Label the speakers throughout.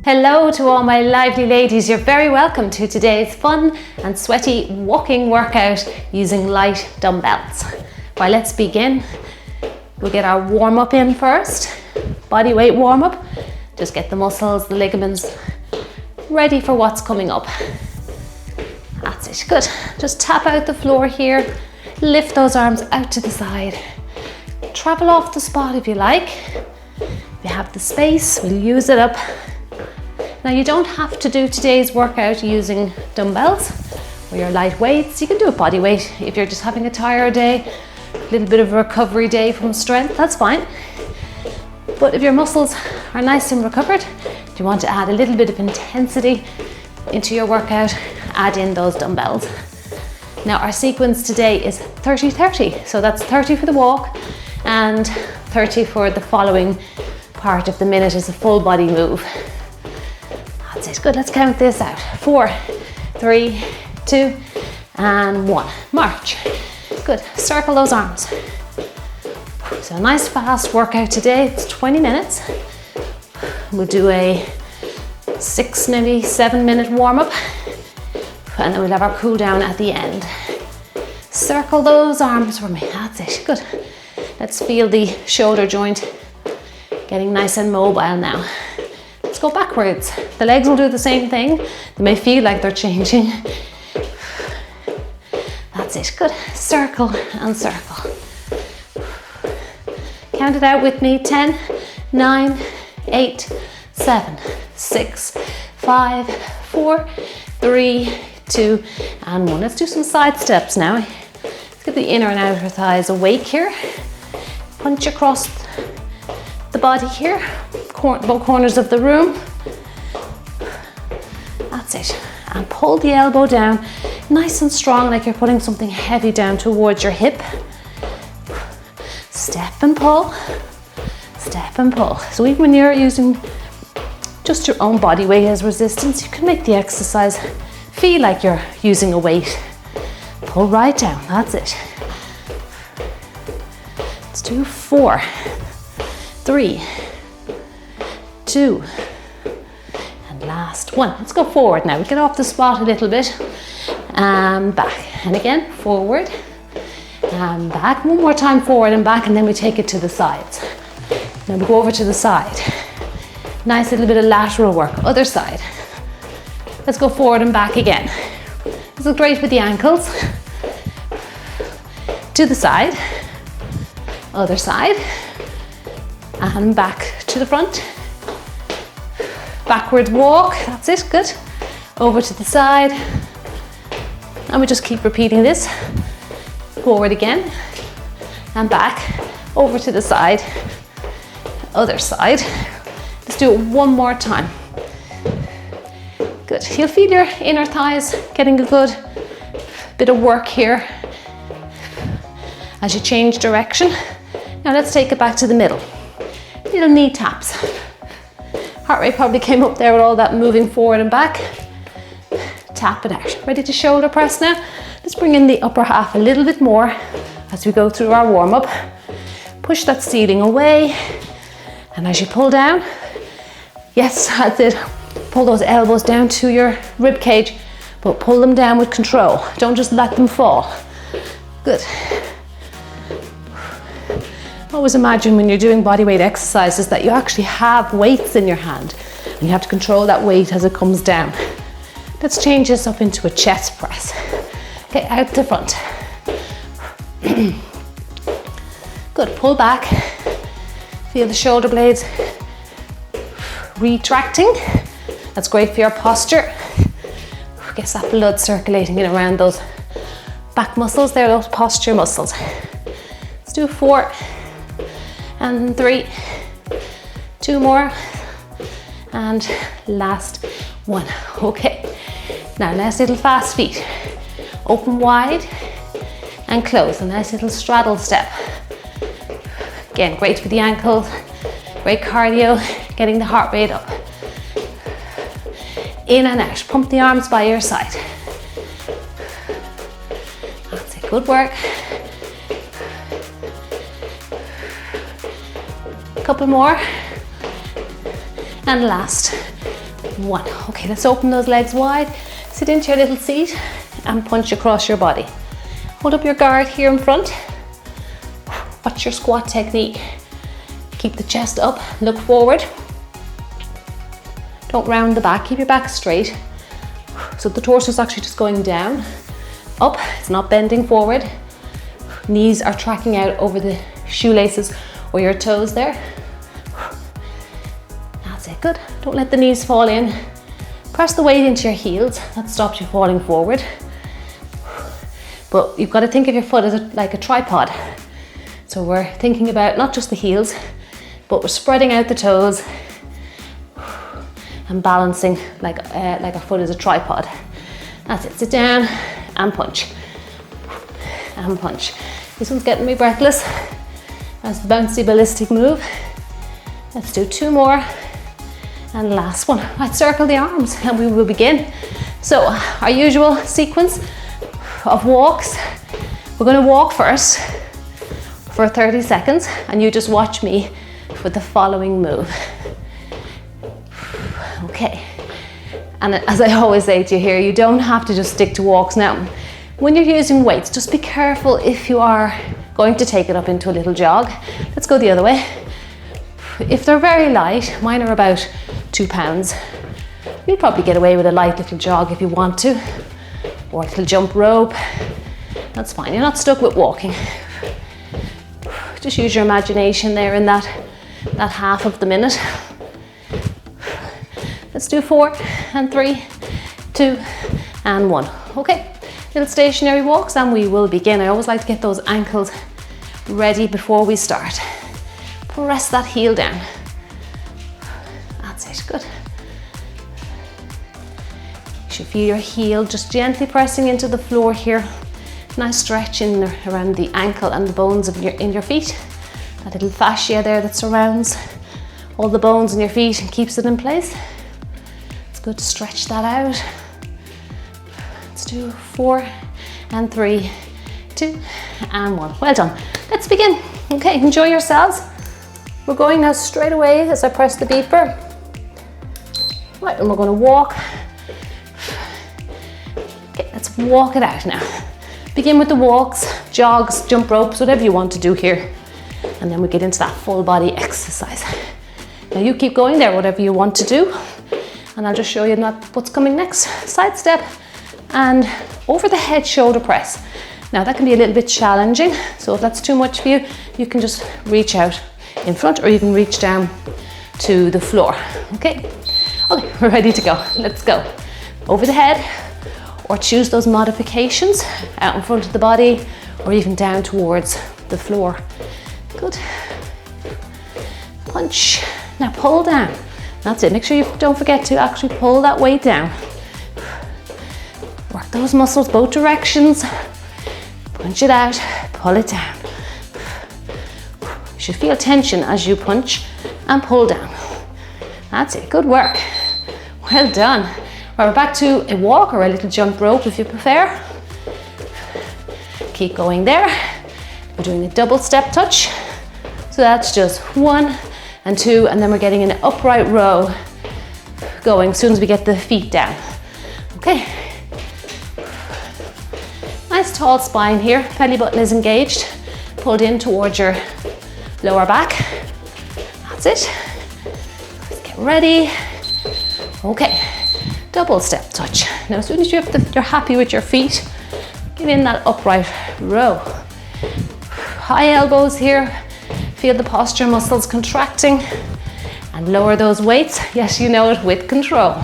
Speaker 1: Hello to all my lively ladies, you're very welcome to today's fun and sweaty walking workout using light dumbbells. Right, let's begin. We'll get our warm up in first, body weight warm up. Just get the muscles, the ligaments ready for what's coming up. That's it, good. Just tap out the floor here, lift those arms out to the side. Travel off the spot if you like. If you have the space, we'll use it up. Now you don't have to do today's workout using dumbbells or your light weights. You can do a body weight if you're just having a tired day, a little bit of a recovery day from strength, that's fine. But if your muscles are nice and recovered, if you want to add a little bit of intensity into your workout, add in those dumbbells. Now our sequence today is 30-30. So that's 30 for the walk and 30 for the following part of the minute as a full body move. That's it, good, let's count this out. 4, 3, 2, and 1. March. Good, circle those arms. So a nice fast workout today, it's 20 minutes. We'll do a 6, maybe 7-minute warm up, and then we'll have our cool down at the end. Circle those arms for me, that's it, good. Let's feel the shoulder joint getting nice and mobile now. Let's go backwards. The legs will do the same thing. They may feel like they're changing. That's it, good. Circle and circle. Count it out with me. 10, 9, 8, 7, 6, 5, 4, 3, 2, and 1. Let's do some side steps now. Let's get the inner and outer thighs awake here. Punch across the body here, both corners of the room. That's it. And pull the elbow down, nice and strong, like you're putting something heavy down towards your hip. Step and pull, step and pull. So even when you're using just your own body weight as resistance, you can make the exercise feel like you're using a weight. Pull right down, that's it. Let's do 4, 3, 2, and last 1. Let's go forward now. We get off the spot a little bit and back. And again, forward and back. One more time, forward and back, and then we take it to the sides. Now we go over to the side. Nice little bit of lateral work. Other side. Let's go forward and back again. This is great for the ankles. To the side. Other side. And back to the front. Backwards walk, that's it, good. Over to the side. And we just keep repeating this. Forward again. And back. Over to the side. Other side. Let's do it one more time. Good. You'll feel your inner thighs getting a good bit of work here as you change direction. Now let's take it back to the middle. Little knee taps. Heart rate probably came up there with all that moving forward and back. Tap it out. Ready to shoulder press now? Let's bring in the upper half a little bit more as we go through our warm up. Push that ceiling away. And as you pull down, yes, that's it. Pull those elbows down to your rib cage, but pull them down with control. Don't just let them fall. Good. Always imagine when you're doing bodyweight exercises that you actually have weights in your hand and you have to control that weight as it comes down. Let's change this up into a chest press. Okay, out the front. Good, pull back. Feel the shoulder blades retracting. That's great for your posture. Gets that blood circulating in around those back muscles there, those posture muscles. Let's do 4. And 3, 2 more, and last 1. Okay, now nice little fast feet. Open wide and close, a nice little straddle step. Again, great for the ankles, great cardio, getting the heart rate up. In and out, pump the arms by your side. That's it, good work. Couple more, and last 1. Okay, let's open those legs wide. Sit into your little seat and punch across your body. Hold up your guard here in front. Watch your squat technique. Keep the chest up, look forward. Don't round the back, keep your back straight. So the torso is actually just going down, up, it's not bending forward. Knees are tracking out over the shoelaces or your toes there. That's it, good. Don't let the knees fall in. Press the weight into your heels, that stops you falling forward. But you've got to think of your foot as like a tripod. So we're thinking about not just the heels, but we're spreading out the toes and balancing like our foot is a tripod. That's it, sit down and punch. And punch. This one's getting me breathless. That's the bouncy ballistic move. Let's do 2 more. And last one. Right, circle the arms and we will begin. So our usual sequence of walks. We're going to walk first for 30 seconds and you just watch me for the following move. Okay. And as I always say to you here, you don't have to just stick to walks now. When you're using weights, just be careful if you are going to take it up into a little jog. Let's go the other way. If they're very light, mine are about 2 pounds. You'll probably get away with a light little jog if you want to, or a little jump rope. That's fine, you're not stuck with walking. Just use your imagination there in that half of the minute. Let's do 4 and 3, 2 and 1. Okay, little stationary walks and we will begin. I always like to get those ankles ready before we start. Press that heel down. That's it, good. You should feel your heel just gently pressing into the floor here. Nice stretch in around the ankle and the bones in your feet. That little fascia there that surrounds all the bones in your feet and keeps it in place. It's good to stretch that out. Let's do 4 and 3, 2 and 1. Well done. Let's begin. Okay, enjoy yourselves. We're going now straight away as I press the beeper. Right, and we're going to walk. Okay, let's walk it out now. Begin with the walks, jogs, jump ropes, whatever you want to do here. And then we get into that full body exercise. Now you keep going there, whatever you want to do. And I'll just show you what's coming next. Side step and over the head shoulder press. Now that can be a little bit challenging. So if that's too much for you, you can just reach out in front or you can reach down to the floor. Okay, we're ready to go. Let's go. Over the head, or choose those modifications out in front of the body or even down towards the floor. Good. Punch. Now pull down. That's it. Make sure you don't forget to actually pull that weight down. Work those muscles both directions. Punch it out, pull it down. You should feel tension as you punch and pull down. That's it. Good work. Well done. Right, we're back to a walk or a little jump rope if you prefer. Keep going there. We're doing a double step touch. So that's just 1 and 2, and then we're getting an upright row going as soon as we get the feet down. Okay. Nice tall spine here. Belly button is engaged. Pulled in towards your lower back. That's it. Let's get ready. Okay. Double step touch. Now as soon as you're happy with your feet, get in that upright row. High elbows here. Feel the posture muscles contracting and lower those weights. Yes, you know it, with control.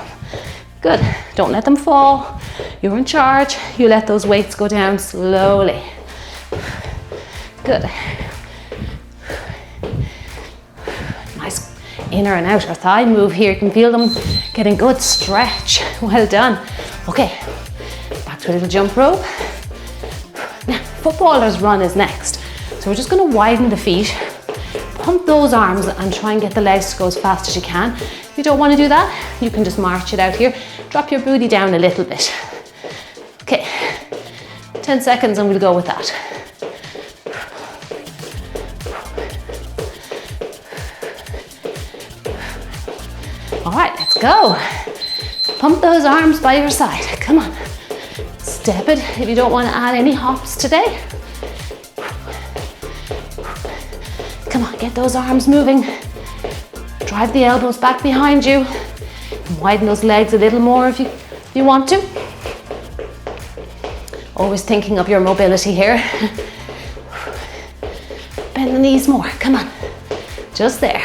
Speaker 1: Good. Don't let them fall. You're in charge. You let those weights go down slowly. Good. Nice inner and outer thigh move here. You can feel them getting good stretch. Well done. Okay, back to a little jump rope. Now, footballer's run is next. So we're just going to widen the feet, pump those arms and try and get the legs to go as fast as you can. If you don't want to do that, you can just march it out here. Drop your booty down a little bit. Okay, 10 seconds and we'll go with that. All right, let's go. Pump those arms by your side. Come on. Step it if you don't want to add any hops today. Come on, get those arms moving. Drive the elbows back behind you. Widen those legs a little more if you want to. Always thinking of your mobility here. Bend the knees more, come on. Just there.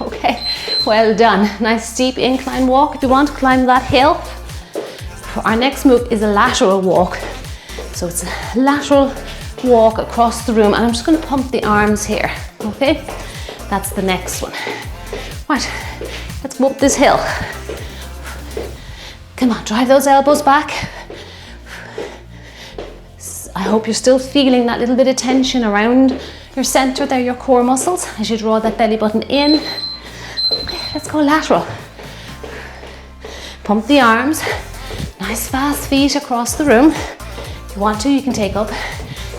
Speaker 1: Okay, well done. Nice steep incline walk if you want to climb that hill. Our next move is a lateral walk. So it's a lateral walk across the room, and I'm just going to pump the arms here, okay? That's the next one. Right, let's go up this hill. Come on, drive those elbows back. I hope you're still feeling that little bit of tension around your center there, your core muscles, as you draw that belly button in. Okay, let's go lateral. Pump the arms. Nice fast feet across the room. If you want to, you can take up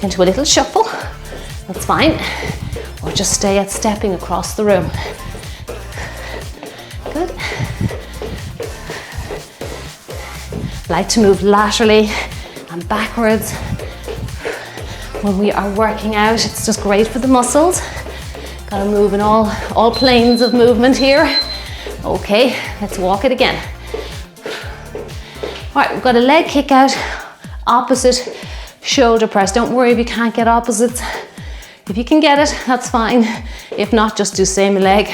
Speaker 1: into a little shuffle. That's fine. Or just stay at stepping across the room. Good. Like to move laterally and backwards. When we are working out, it's just great for the muscles. Gotta move in all planes of movement here. Okay, let's walk it again. All right, we've got a leg kick out, opposite shoulder press. Don't worry if you can't get opposites. If you can get it, that's fine. If not, just do same leg,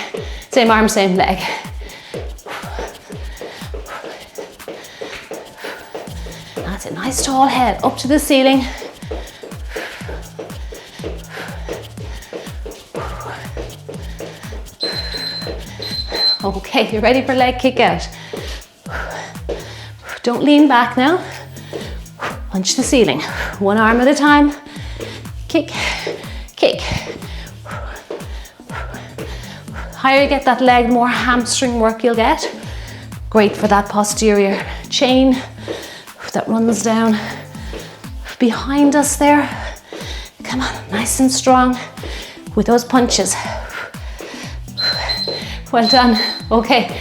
Speaker 1: same arm, same leg. That's it, nice tall head up to the ceiling. Okay, you're ready for leg kick out. Don't lean back now. Punch the ceiling. One arm at a time. Kick, kick. Higher you get that leg, more hamstring work you'll get. Great for that posterior chain that runs down behind us there. Come on, nice and strong with those punches. Well done. Okay.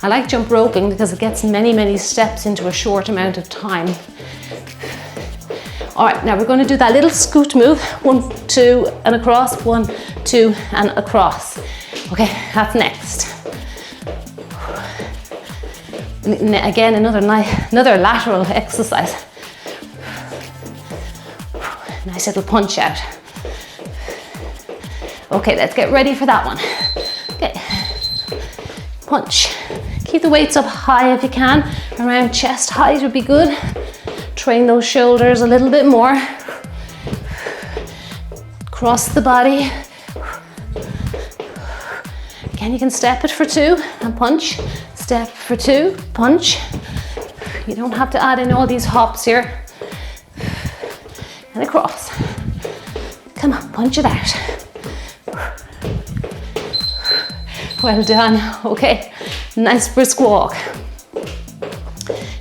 Speaker 1: I like jump roping because it gets many, many steps into a short amount of time. All right, now we're going to do that little scoot move. 1, 2, and across. 1, 2, and across. Okay, that's next. Again, another lateral exercise. Nice little punch out. Okay, let's get ready for that one. Okay, punch. Keep the weights up high if you can. Around chest height would be good. Train those shoulders a little bit more. Cross the body. Again, you can step it for 2 and punch. Step for 2, punch. You don't have to add in all these hops here. And across. Come on, punch it out. Well done. Okay, nice brisk walk.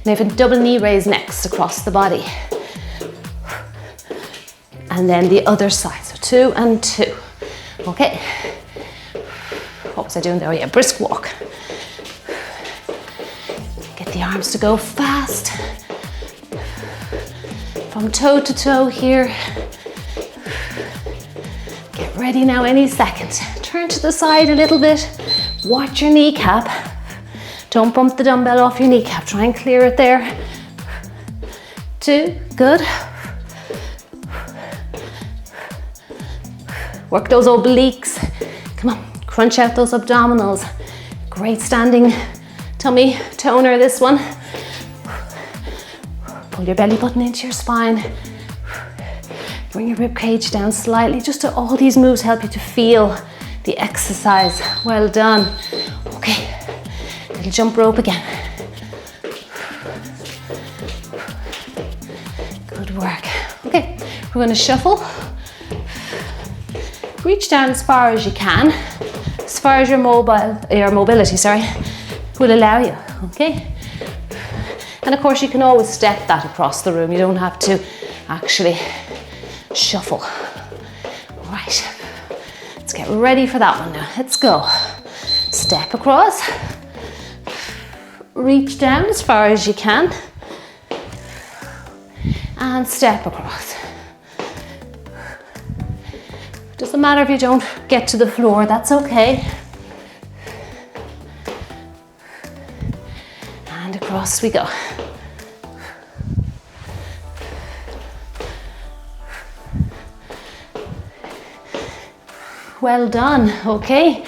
Speaker 1: Now for double knee raise next across the body. And then the other side, so 2 and 2. Okay. What was I doing there? Oh yeah, brisk walk. Get the arms to go fast. From toe to toe here. Get ready now any second. Turn to the side a little bit. Watch your kneecap. Don't bump the dumbbell off your kneecap. Try and clear it there. 2, good. Work those obliques. Come on, crunch out those abdominals. Great standing tummy toner, this one. Pull your belly button into your spine. Bring your rib cage down slightly. Just all these moves help you to feel the exercise. Well done. Okay, little jump rope again. Good work. Okay, we're going to shuffle. Reach down as far as you can, as far as your mobility, will allow you. Okay. And of course, you can always step that across the room. You don't have to actually shuffle. All right. Let's get ready for that one now. Let's go. Step across. Reach down as far as you can. And step across. Doesn't matter if you don't get to the floor, that's okay. And across we go. Well done, okay.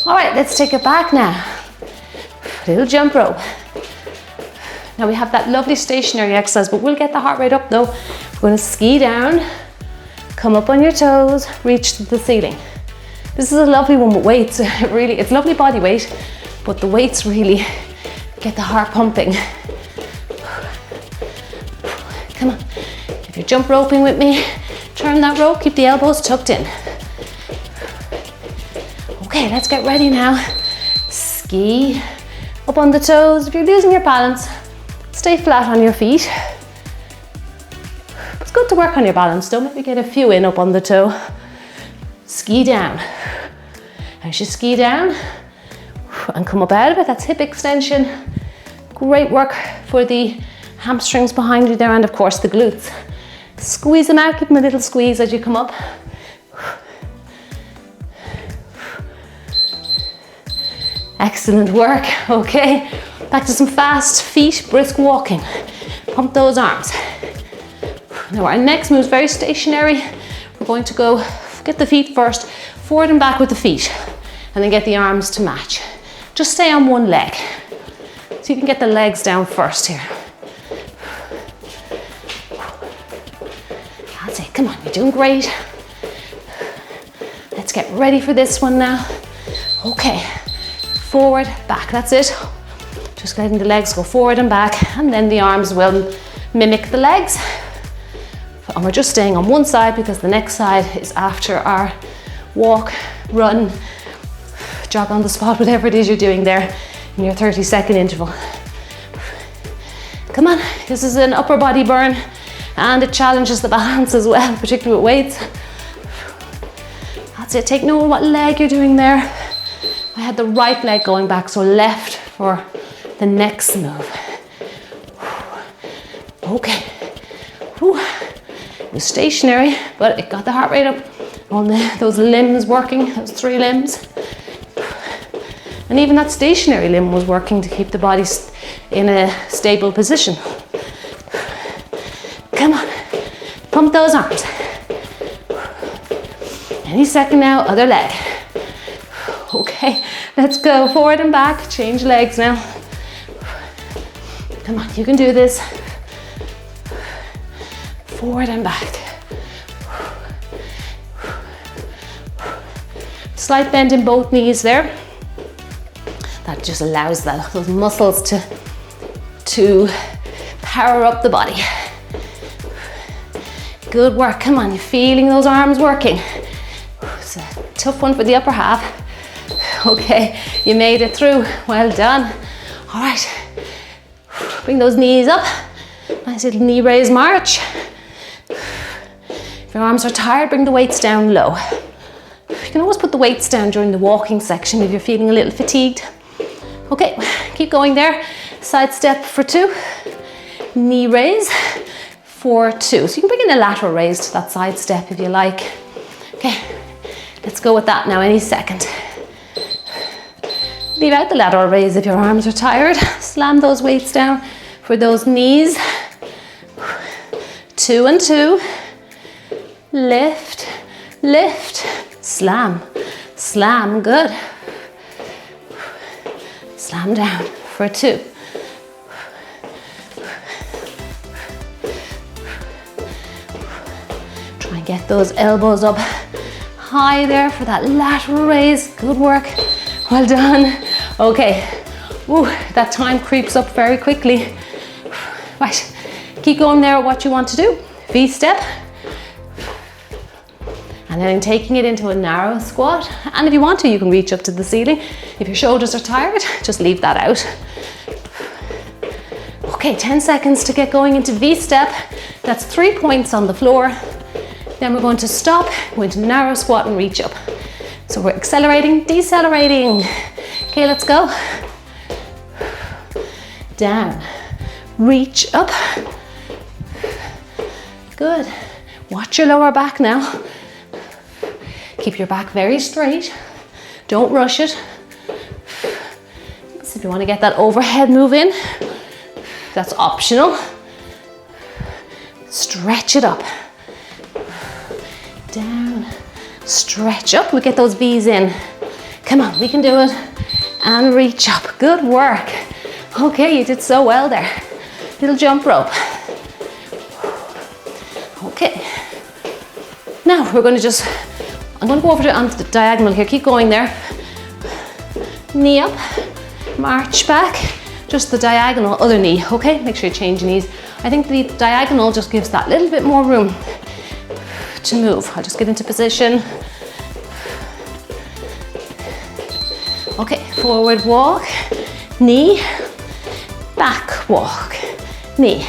Speaker 1: All right, let's take it back now. Little jump rope. Now we have that lovely stationary exercise, but we'll get the heart rate up though. We're gonna ski down, come up on your toes, reach to the ceiling. This is a lovely one with weights. Really, it's lovely body weight, but the weights really get the heart pumping. Come on, if you're jump roping with me, turn that rope, keep the elbows tucked in. Okay, let's get ready now. Ski up on the toes. If you're losing your balance, stay flat on your feet. It's good to work on your balance though. Maybe get a few in up on the toe. Ski down. As you ski down and come up out of it, that's hip extension. Great work for the hamstrings behind you there, and of course the glutes. Squeeze them out, give them a little squeeze as you come up. Excellent work, okay. Back to some fast feet, brisk walking. Pump those arms. Now our next move is very stationary. We're going to go, get the feet first, forward and back with the feet, and then get the arms to match. Just stay on one leg. So you can get the legs down first here. That's it, come on, you're doing great. Let's get ready for this one now. Okay. Forward, back, that's it. Just letting the legs go forward and back, and then the arms will mimic the legs. And we're just staying on one side because the next side is after our walk, run, jog on the spot, whatever it is you're doing there in your 30-second interval. Come on, this is an upper body burn and it challenges the balance as well, particularly with weights. That's it, take note of what leg you're doing there. I had the right leg going back, so left for the next move. Okay. It was stationary, but it got the heart rate up on those limbs working, those 3 limbs. And even that stationary limb was working to keep the body in a stable position. Come on, pump those arms. Any second now, other leg. Okay, let's go forward and back, change legs now. Come on, you can do this. Forward and back. Slight bend in both knees there. That just allows those muscles to power up the body. Good work, come on, you're feeling those arms working. It's a tough one for the upper half. Okay, you made it through, well done. All right, bring those knees up. Nice little knee raise march. If your arms are tired, bring the weights down low. You can always put the weights down during the walking section if you're feeling a little fatigued. Okay, keep going there. Side step for 2. Knee raise for 2. So you can bring in a lateral raise to that side step if you like. Okay, let's go with that now any second. Leave out the lateral raise if your arms are tired. Slam those weights down for those knees. 2 and 2. Lift, lift, slam, slam, good. Slam down for 2. Try and get those elbows up high there for that lateral raise. Good work. Well done. Okay. Ooh, that time creeps up very quickly. Right. Keep going there with what you want to do. V-step. And then taking it into a narrow squat. And if you want to, you can reach up to the ceiling. If your shoulders are tired, just leave that out. Okay, 10 seconds to get going into V-step. That's 3 points on the floor. Then we're going to stop, go into narrow squat and reach up. So we're accelerating, decelerating. Okay, let's go. Down, reach up. Good. Watch your lower back now. Keep your back very straight. Don't rush it. So if you want to get that overhead move in, that's optional. Stretch it up. Down, stretch up. We get those V's in. Come on, we can do it. And reach up. Good work. Okay, you did so well there. Little jump rope. Okay. Now we're going to I'm going to go over onto the diagonal here. Keep going there. Knee up, march back. Just the diagonal, other knee, okay? Make sure you change your knees. I think the diagonal just gives that little bit more room to move. I'll just get into position. Okay, forward walk, knee, back walk, knee.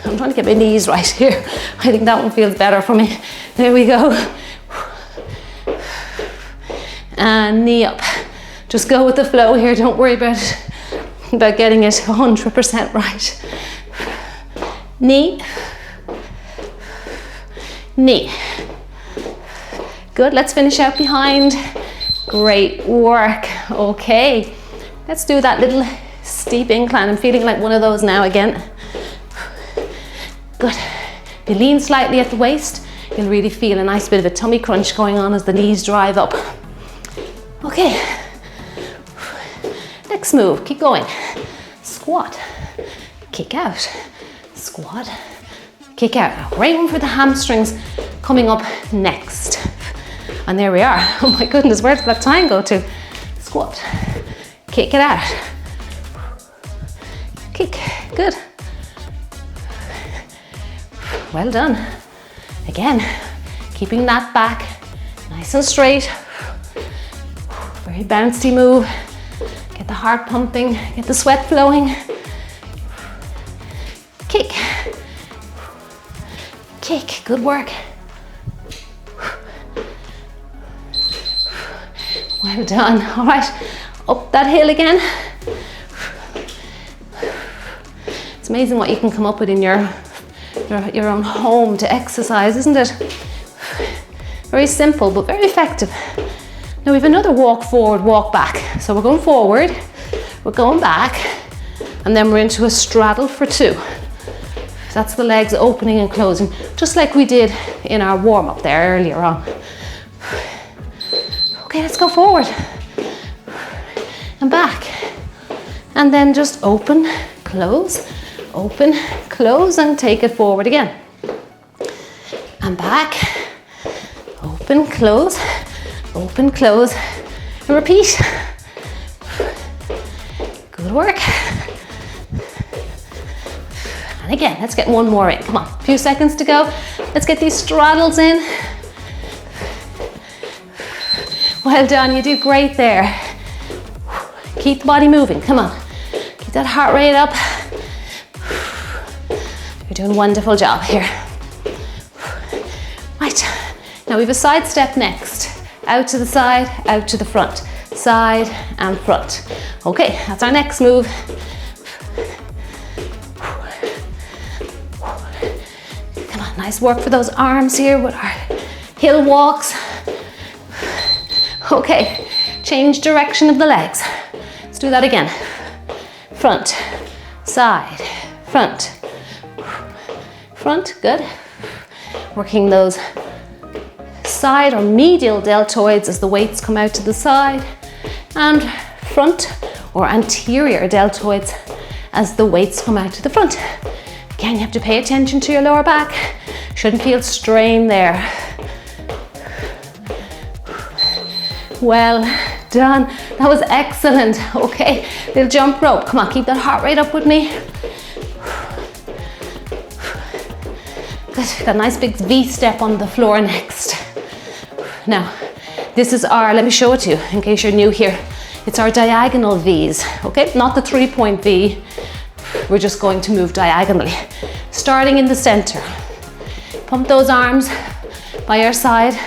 Speaker 1: I'm trying to get my knees right here. I think that one feels better for me. There we go. And knee up. Just go with the flow here. Don't worry about getting it 100% right. Knee. Knee. Good, let's finish out behind. Great work. Okay, let's do that little steep incline. I'm feeling like one of those now again. Good. If you lean slightly at the waist, you'll really feel a nice bit of a tummy crunch going on as the knees drive up. Okay. Next move, keep going. Squat, kick out, squat, kick out. Great one for the hamstrings coming up next. And there we are. Oh my goodness, where did that time go to? Squat, kick it out. Kick, good. Well done. Again, keeping that back nice and straight. Very bouncy move. Get the heart pumping, get the sweat flowing. Kick. Kick, good work. Well done. All right, up that hill again. It's amazing what you can come up with in your own home to exercise, isn't it? Very simple, but very effective. Now we have another walk forward, walk back. So we're going forward, we're going back, and then we're into a straddle for two. That's the legs opening and closing, just like we did in our warm up there earlier on. Okay, let's go forward and back. And then just open, close, and take it forward again. And back, open, close, and repeat. Good work. And again, let's get one more in. Come on, a few seconds to go. Let's get these straddles in. Well done, you do great there. Keep the body moving, come on. Keep that heart rate up. You're doing a wonderful job here. Right, now we have a side step next. Out to the side, out to the front. Side and front. Okay, that's our next move. Come on, nice work for those arms here with our hill walks. Okay, change direction of the legs. Let's do that again. Front, side, front. Front, good. Working those side or medial deltoids as the weights come out to the side, and front or anterior deltoids as the weights come out to the front. Again, you have to pay attention to your lower back. Shouldn't feel strain there. Well done. That was excellent. Okay, little jump rope. Come on, keep that heart rate up with me. Good. Got a nice big V step on the floor next. Now, this is our, let me show it to you in case you're new here. It's our diagonal V's, okay? Not the 3-point V. We're just going to move diagonally. Starting in the center. Pump those arms by your side.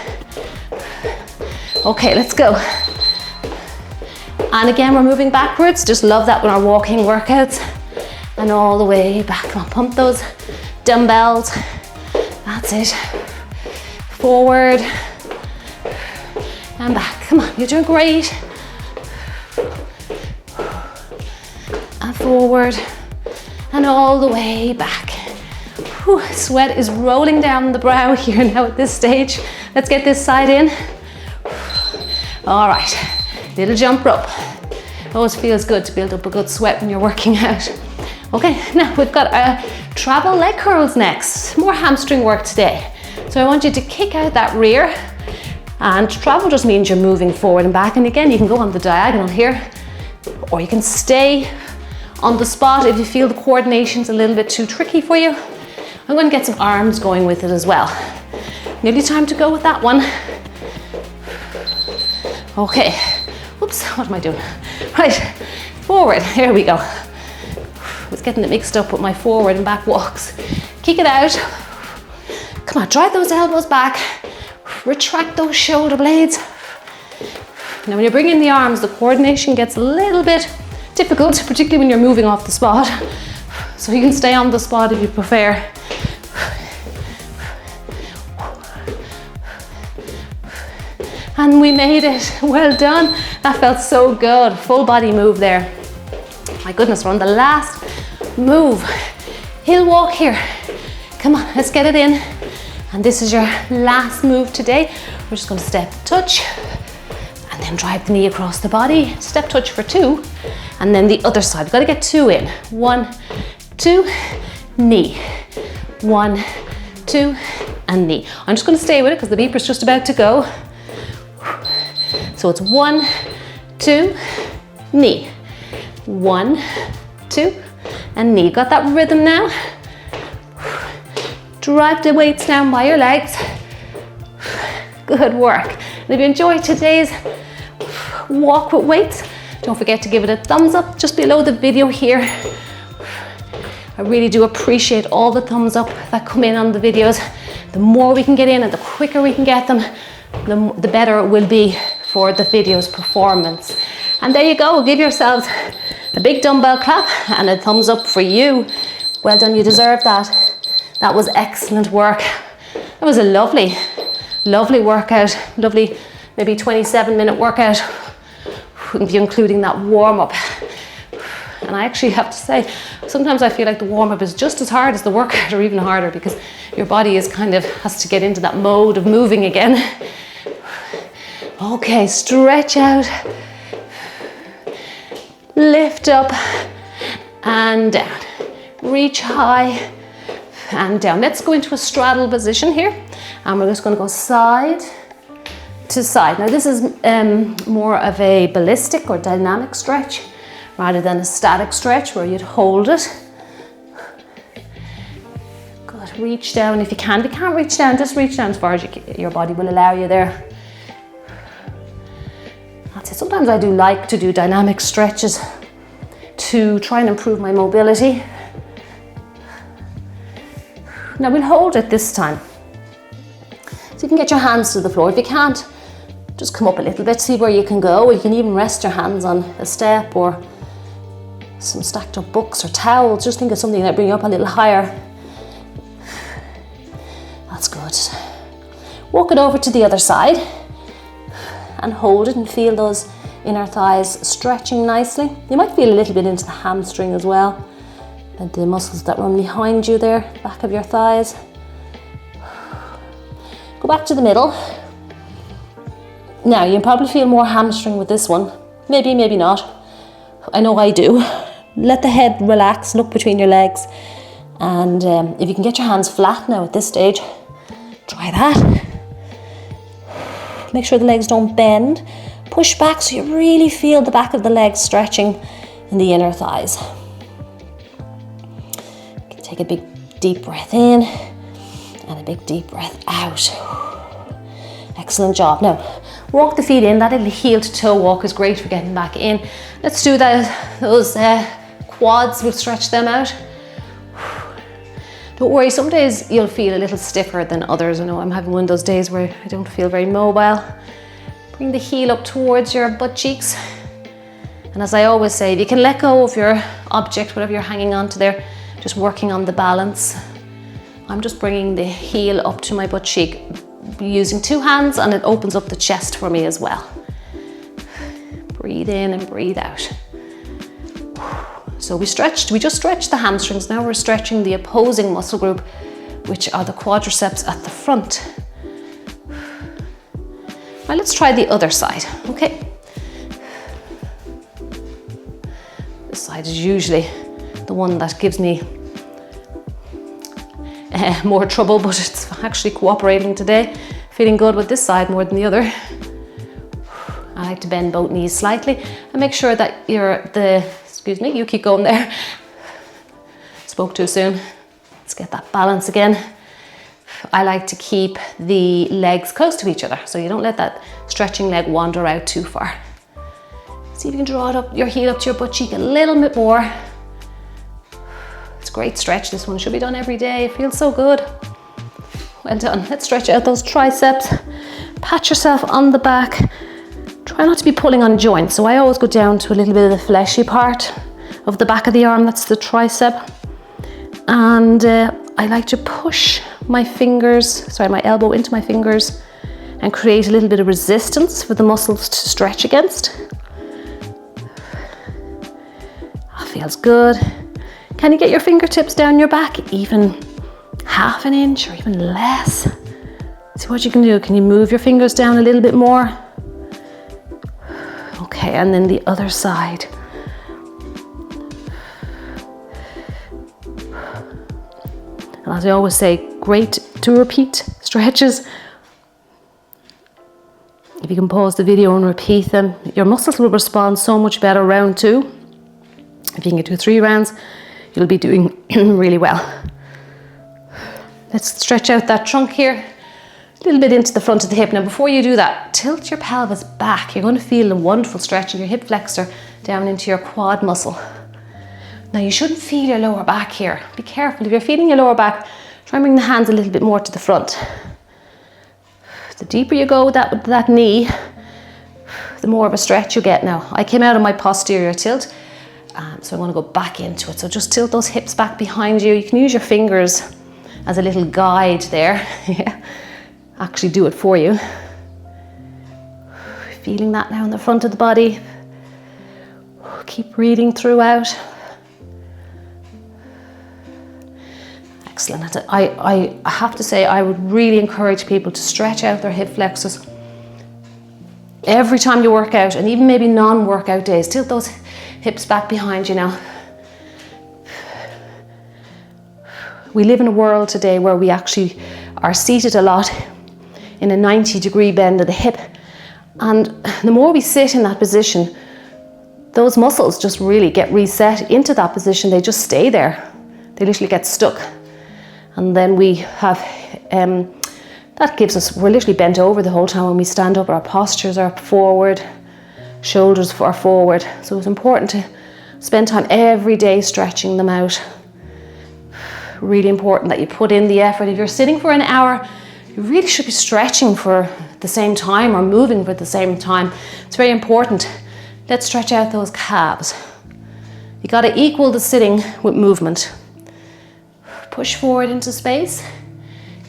Speaker 1: Okay, let's go. And again, we're moving backwards. Just love that with our walking workouts. And all the way back. Come on, pump those dumbbells. That's it. Forward and back. Come on, you're doing great. And forward and all the way back. Whew, sweat is rolling down the brow here now at this stage. Let's get this side in. All right, little jump rope. Always feels good to build up a good sweat when you're working out. Okay, now we've got our travel leg curls next. More hamstring work today. So I want you to kick out that rear, and travel just means you're moving forward and back. And again, you can go on the diagonal here, or you can stay on the spot if you feel the coordination's a little bit too tricky for you. I'm going to get some arms going with it as well. Nearly time to go with that one. Okay, oops, what am I doing? Right, forward, here we go. I was getting it mixed up with my forward and back walks. Kick it out. Come on, drive those elbows back. Retract those shoulder blades. Now when you're bringing the arms, the coordination gets a little bit difficult, particularly when you're moving off the spot. So you can stay on the spot if you prefer. And we made it. Well done. That felt so good. Full body move there. My goodness, we're on the last move. Hill walk here. Come on, let's get it in. And this is your last move today. We're just going to step, touch, and then drive the knee across the body. Step, touch for 2. And then the other side. We've got to get 2 in. 1, 2, knee. 1, 2, and knee. I'm just going to stay with it because the beeper's just about to go. So it's 1, 2, knee. 1, 2, and knee. Got that rhythm now? Drive the weights down by your legs. Good work. And if you enjoyed today's walk with weights, don't forget to give it a thumbs up just below the video here. I really do appreciate all the thumbs up that come in on the videos. The more we can get in and the quicker we can get them, the better it will be for the video's performance. And there you go, give yourselves a big dumbbell clap and a thumbs up for you. Well done, you deserve that. That was excellent work. That was a lovely, lovely workout. Lovely, maybe 27-minute workout, including that warm-up. And I actually have to say, sometimes I feel like the warm-up is just as hard as the workout, or even harder, because your body is kind of has to get into that mode of moving again. Okay, stretch out, lift up and down, reach high and down. Let's go into a straddle position here, and we're just going to go side to side. Now this is more of a ballistic or dynamic stretch rather than a static stretch where you'd hold it. Good, reach down if you can. If you can't reach down, just reach down as far as your body will allow you there. That's it. Sometimes I do like to do dynamic stretches to try and improve my mobility. Now we'll hold it this time. So you can get your hands to the floor. If you can't, just come up a little bit, see where you can go. Or you can even rest your hands on a step or some stacked up books or towels. Just think of something that brings you up a little higher. That's good. Walk it over to the other side and hold it and feel those inner thighs stretching nicely. You might feel a little bit into the hamstring as well, and the muscles that run behind you there, back of your thighs. Go back to the middle. Now you probably feel more hamstring with this one. Maybe, maybe not. I know I do. Let the head relax, look between your legs. And if you can get your hands flat now at this stage, try that. Make sure the legs don't bend. Push back so you really feel the back of the legs stretching in the inner thighs. Take a big deep breath in and a big deep breath out. Excellent job. Now, walk the feet in. That little heel to toe walk is great for getting back in. Let's do that. Those quads, we'll stretch them out. Don't worry, some days you'll feel a little stiffer than others. I know I'm having one of those days where I don't feel very mobile. Bring the heel up towards your butt cheeks. And as I always say, if you can let go of your object, whatever you're hanging on to there, just working on the balance. I'm just bringing the heel up to my butt cheek using 2 hands, and it opens up the chest for me as well. Breathe in and breathe out. So we just stretched the hamstrings. Now we're stretching the opposing muscle group, which are the quadriceps at the front. Now let's try the other side, okay? This side is usually the one that gives me more trouble, but it's actually cooperating today. Feeling good with this side more than the other. I like to bend both knees slightly and make sure that excuse me, you keep going there. Spoke too soon. Let's get that balance again. I like to keep the legs close to each other, so you don't let that stretching leg wander out too far. See if you can draw it up, your heel up to your butt cheek a little bit more. It's a great stretch. This one should be done every day. It feels so good. Well done. Let's stretch out those triceps. Pat yourself on the back. Try not to be pulling on joints. So I always go down to a little bit of the fleshy part of the back of the arm. That's the tricep. And I like to push my elbow into my fingers and create a little bit of resistance for the muscles to stretch against. That feels good. Can you get your fingertips down your back, even half an inch or even less? See what you can do. Can you move your fingers down a little bit more? Okay, and then the other side. And as I always say, great to repeat stretches. If you can pause the video and repeat them, your muscles will respond so much better round 2. If you can do 3 rounds, you'll be doing really well. Let's stretch out that trunk here, a little bit into the front of the hip. Now before you do that, tilt your pelvis back. You're going to feel a wonderful stretch in your hip flexor down into your quad muscle. Now you shouldn't feel your lower back here. Be careful. If you're feeling your lower back, try and bring the hands a little bit more to the front. The deeper you go with that knee, the more of a stretch you get. Now I came out of my posterior tilt, so I want to go back into it. So just tilt those hips back behind you. You can use your fingers as a little guide there. Actually do it for you. Feeling that now in the front of the body. Keep breathing throughout. Excellent. I have to say, I would really encourage people to stretch out their hip flexors every time you work out, and even maybe non-workout days. Tilt those hips back behind you now. We live in a world today where we actually are seated a lot in a 90-degree bend of the hip, and the more we sit in that position, those muscles just really get reset into that position. They just stay there. They literally get stuck. And then we have, we're literally bent over the whole time when we stand up. Our postures are forward, shoulders are forward. So it's important to spend time every day stretching them out. Really important that you put in the effort. If you're sitting for an hour, you really should be stretching for the same time or moving for the same time. It's very important. Let's stretch out those calves. You got to equal the sitting with movement. Push forward into space.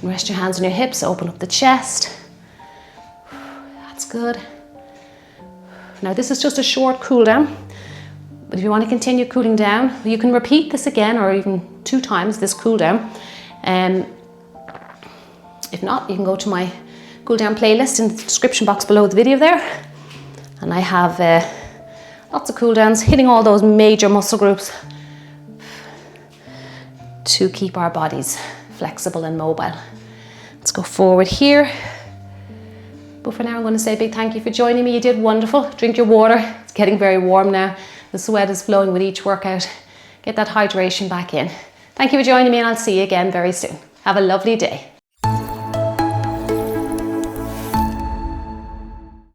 Speaker 1: And rest your hands on your hips, open up the chest. That's good. Now this is just a short cool down. But if you want to continue cooling down, you can repeat this again or even 2 times this cool down. If not, you can go to my cool down playlist in the description box below the video there. And I have lots of cool downs hitting all those major muscle groups to keep our bodies flexible and mobile. Let's go forward here. But for now, I'm going to say a big thank you for joining me. You did wonderful. Drink your water. It's getting very warm now. The sweat is flowing with each workout. Get that hydration back in. Thank you for joining me, and I'll see you again very soon. Have a lovely day.